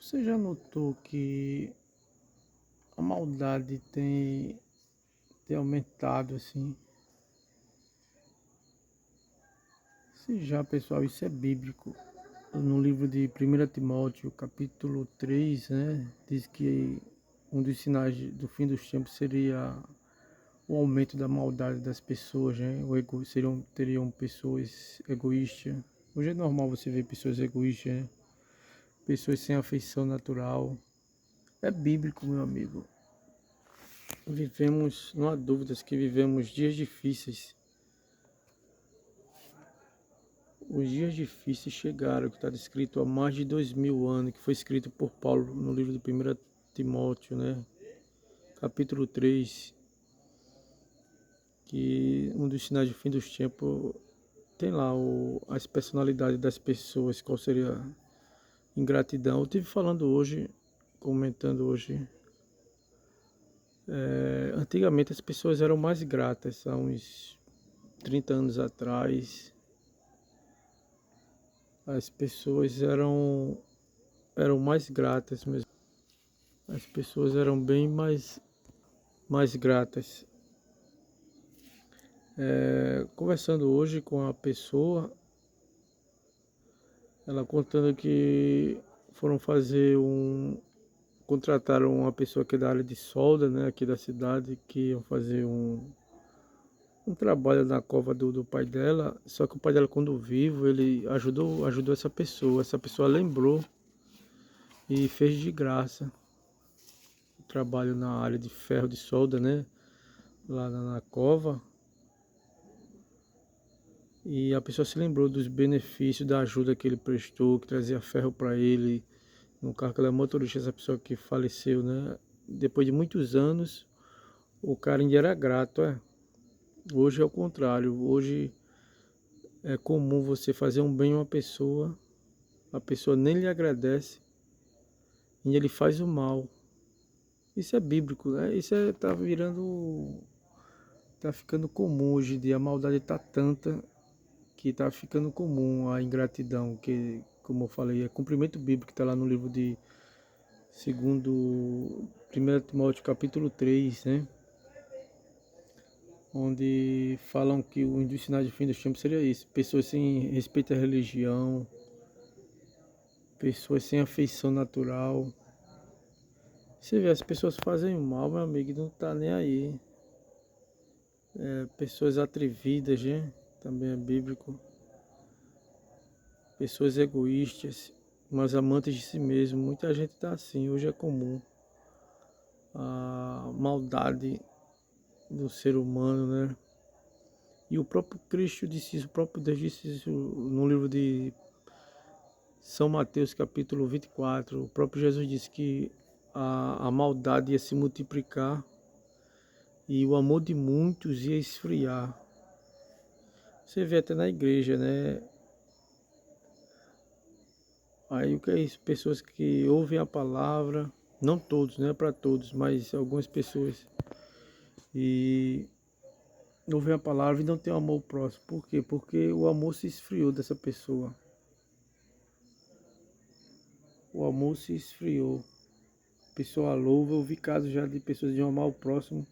Você já notou que a maldade tem aumentado assim? Se já, pessoal, isso é bíblico. No livro de 1 Timóteo, capítulo 3, né, diz que um dos sinais do fim dos tempos seria o aumento da maldade das pessoas, né? Teriam pessoas egoístas. Hoje é normal você ver pessoas egoístas, né? Pessoas sem afeição natural. É bíblico, meu amigo. Vivemos, não há dúvidas que vivemos dias difíceis. Os dias difíceis chegaram, que está descrito há mais de 2000 anos, que foi escrito por Paulo no livro de 1 Timóteo, né? Capítulo 3, que um dos sinais do fim dos tempos tem lá as personalidades das pessoas, qual seria a ingratidão. Eu estive falando hoje, comentando hoje, antigamente as pessoas eram mais gratas, há uns 30 anos atrás, as pessoas eram mais gratas mesmo. As pessoas eram bem mais gratas. Conversando hoje com a pessoa, ela contando que foram fazer contrataram uma pessoa que é da área de solda, né, aqui da cidade, que iam fazer um trabalho na cova do pai dela, só que o pai dela, quando vivo, ele ajudou essa pessoa lembrou e fez de graça o trabalho na área de ferro de solda, né, lá na cova. E a pessoa se lembrou dos benefícios da ajuda que ele prestou, que trazia ferro para ele, no carro que ela é motorista, essa pessoa que faleceu, né? Depois de muitos anos, o cara ainda era grato, é. Hoje é o contrário, hoje é comum você fazer um bem a uma pessoa, a pessoa nem lhe agradece, e ele faz o mal. Isso é bíblico, né? Tá ficando comum hoje em dia, a maldade tá tanta que está ficando comum a ingratidão, que, como eu falei, é cumprimento bíblico que está lá no livro de segundo 1 Timóteo capítulo 3, né? Onde falam que um dos sinais de fim dos tempos seria isso, pessoas sem respeito à religião, pessoas sem afeição natural. Você vê, as pessoas fazem mal, meu amigo, e não tá nem aí. Pessoas atrevidas, né? Também é bíblico. Pessoas egoístas, mas amantes de si mesmo. Muita gente está assim, hoje é comum. A maldade do ser humano, né? E o próprio Cristo disse isso, o próprio Deus disse isso no livro de São Mateus, capítulo 24. O próprio Jesus disse que a maldade ia se multiplicar e o amor de muitos ia esfriar. Você vê até na igreja, né? Aí o que é isso? Pessoas que ouvem a palavra, não todos, não é para todos, mas algumas pessoas, e ouvem a palavra e não tem amor próximo. Por quê? Porque o amor se esfriou dessa pessoa. O amor se esfriou. A pessoa louva, eu vi casos já de pessoas de amar o próximo,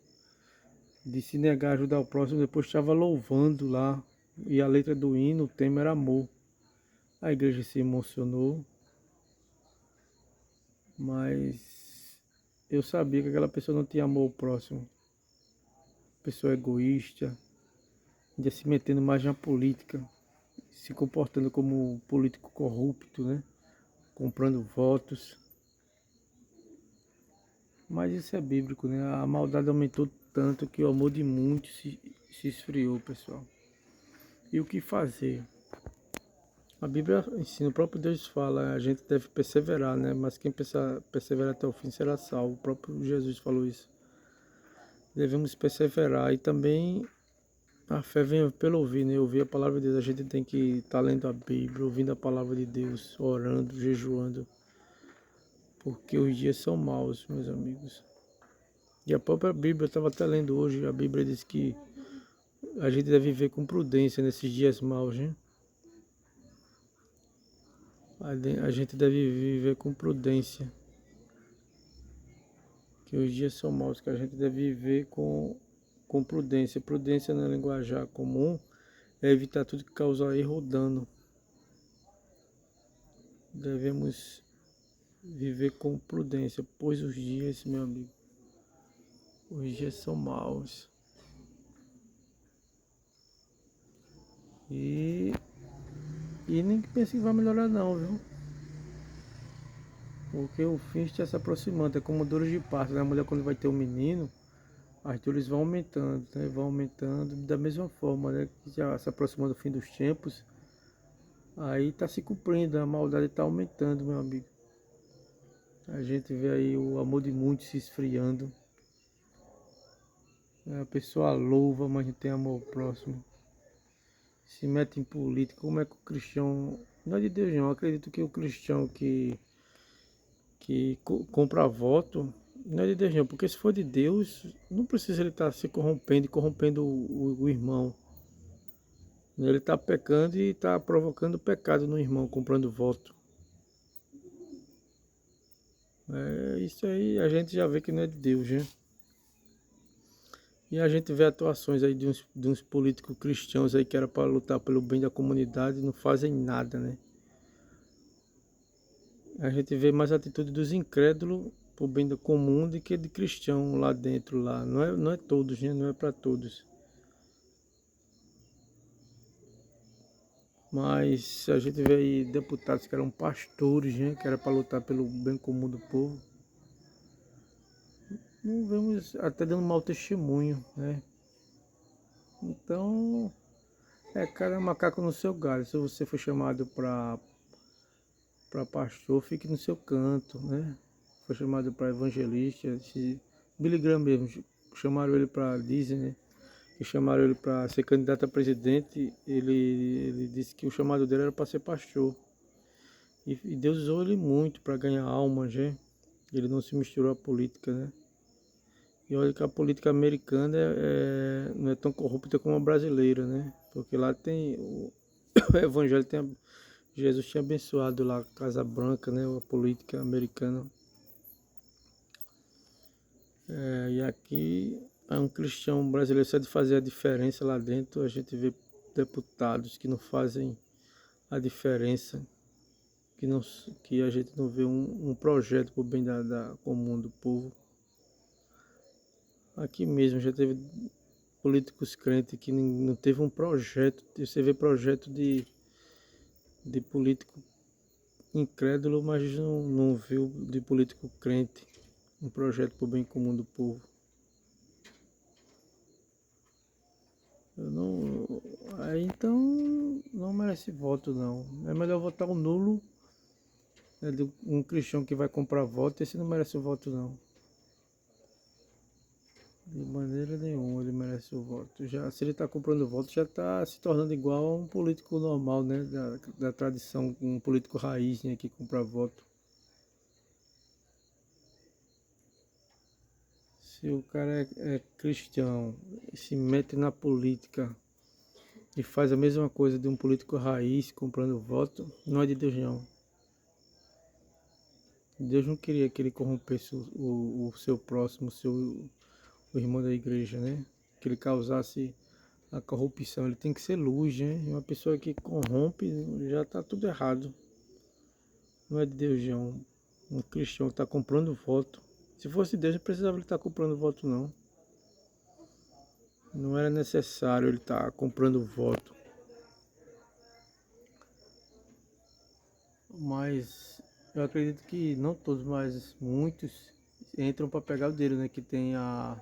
de se negar a ajudar o próximo, depois estava louvando lá. E a letra do hino, o tema era amor. A igreja se emocionou, mas eu sabia que aquela pessoa não tinha amor ao próximo. Pessoa egoísta, ainda se metendo mais na política, se comportando como político corrupto, né? Comprando votos. Mas isso é bíblico, né? A maldade aumentou tanto que o amor de muitos se esfriou, pessoal. E o que fazer? A Bíblia ensina, o próprio Deus fala, a gente deve perseverar, né? Mas quem persevera até o fim será salvo. O próprio Jesus falou isso. Devemos perseverar e também a fé vem pelo ouvir, né? Ouvir a palavra de Deus. A gente tem que estar lendo a Bíblia, ouvindo a palavra de Deus, orando, jejuando. Porque os dias são maus, meus amigos. E a própria Bíblia, eu estava até lendo hoje, a Bíblia diz que a gente deve viver com prudência nesses dias maus, né? A gente deve viver com prudência. Que os dias são maus, que a gente deve viver com prudência. Prudência na linguajar comum é evitar tudo que causa erro ou dano. Devemos viver com prudência, pois os dias, meu amigo, os dias são maus. E nem pense que vai melhorar não, viu? Porque o fim está se aproximando, é como dores de parto, né? A mulher quando vai ter um menino, as dores vão aumentando, né? Vão aumentando da mesma forma, né? Que já se aproximando do fim dos tempos, aí está se cumprindo, a maldade está aumentando, meu amigo. A gente vê aí o amor de muitos se esfriando. A pessoa louva, mas não tem amor próximo. Se mete em política. Como é que o cristão... Não é de Deus não, eu acredito que o cristão que compra voto, não é de Deus não, porque se for de Deus, não precisa ele estar se corrompendo e corrompendo o irmão. Ele está pecando e está provocando pecado no irmão, comprando voto. Isso aí a gente já vê que não é de Deus, né? E a gente vê atuações aí de uns políticos cristãos aí que era para lutar pelo bem da comunidade e não fazem nada, né? A gente vê mais a atitude dos incrédulos pro bem do comum do que de cristão lá dentro lá. Não é todos, né? Não é para todos. Mas a gente vê aí deputados que eram pastores, né? Que era para lutar pelo bem comum do povo. Não vemos até dando mau testemunho, né? Então, cada macaco no seu galho. Se você for chamado para pastor, fique no seu canto, né? Foi chamado para evangelista. Billy Graham mesmo, chamaram ele para Disney, né? Que chamaram ele para ser candidato a presidente. Ele disse que o chamado dele era para ser pastor. E Deus usou ele muito para ganhar almas, né? Ele não se misturou à política, né? E olha que a política americana não é tão corrupta como a brasileira, né? Porque lá tem o evangelho tem Jesus tinha abençoado lá a Casa Branca, né? A política americana. E aqui é um cristão brasileiro só de fazer a diferença lá dentro. A gente vê deputados que não fazem a diferença, que a gente não vê um projeto para o bem da comum do povo. Aqui mesmo já teve políticos crentes que não teve um projeto. Você vê projeto de político incrédulo, mas não viu de político crente um projeto para o bem comum do povo. Eu não, aí então não merece voto não. É melhor votar o nulo, né, de um cristão que vai comprar voto, esse não merece o voto não. De maneira nenhuma ele merece o voto. Já, se ele está comprando voto, já está se tornando igual a um político normal, né? Da tradição, um político raiz, né, que compra voto. Se o cara é cristão e se mete na política e faz a mesma coisa de um político raiz comprando voto, não é de Deus não. Deus não queria que ele corrompesse o seu próximo, o irmão da igreja, né? Que ele causasse a corrupção. Ele tem que ser luz, né? Uma pessoa que corrompe já está tudo errado. Não é de Deus não. Um cristão está comprando voto. Se fosse Deus, não precisava ele estar comprando voto não. Não era necessário ele estar comprando voto. Mas eu acredito que não todos, mas muitos entram para pegar o dele, né? Que tem a,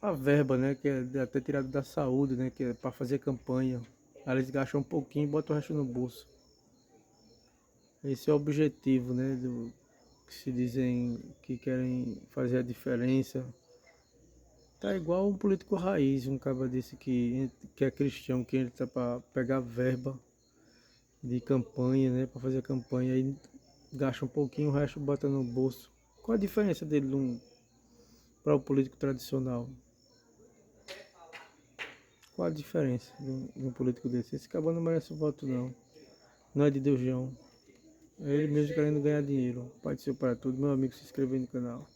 a verba, né? Que é até tirado da saúde, né? Que é para fazer campanha. Aí eles gastam um pouquinho e botam o resto no bolso. Esse é o objetivo, né? Que se dizem que querem fazer a diferença. Tá igual um político raiz, um cara desse que é cristão, que entra para pegar verba de campanha, né? Para fazer a campanha, aí gasta um pouquinho, o resto bota no bolso. Qual a diferença dele para o político tradicional? Qual a diferença de um político desse? Esse cara não merece o voto não. Não é de Deus não. É ele mesmo querendo ganhar dinheiro. Pai do seu para tudo. Meu amigo, se inscreva aí no canal.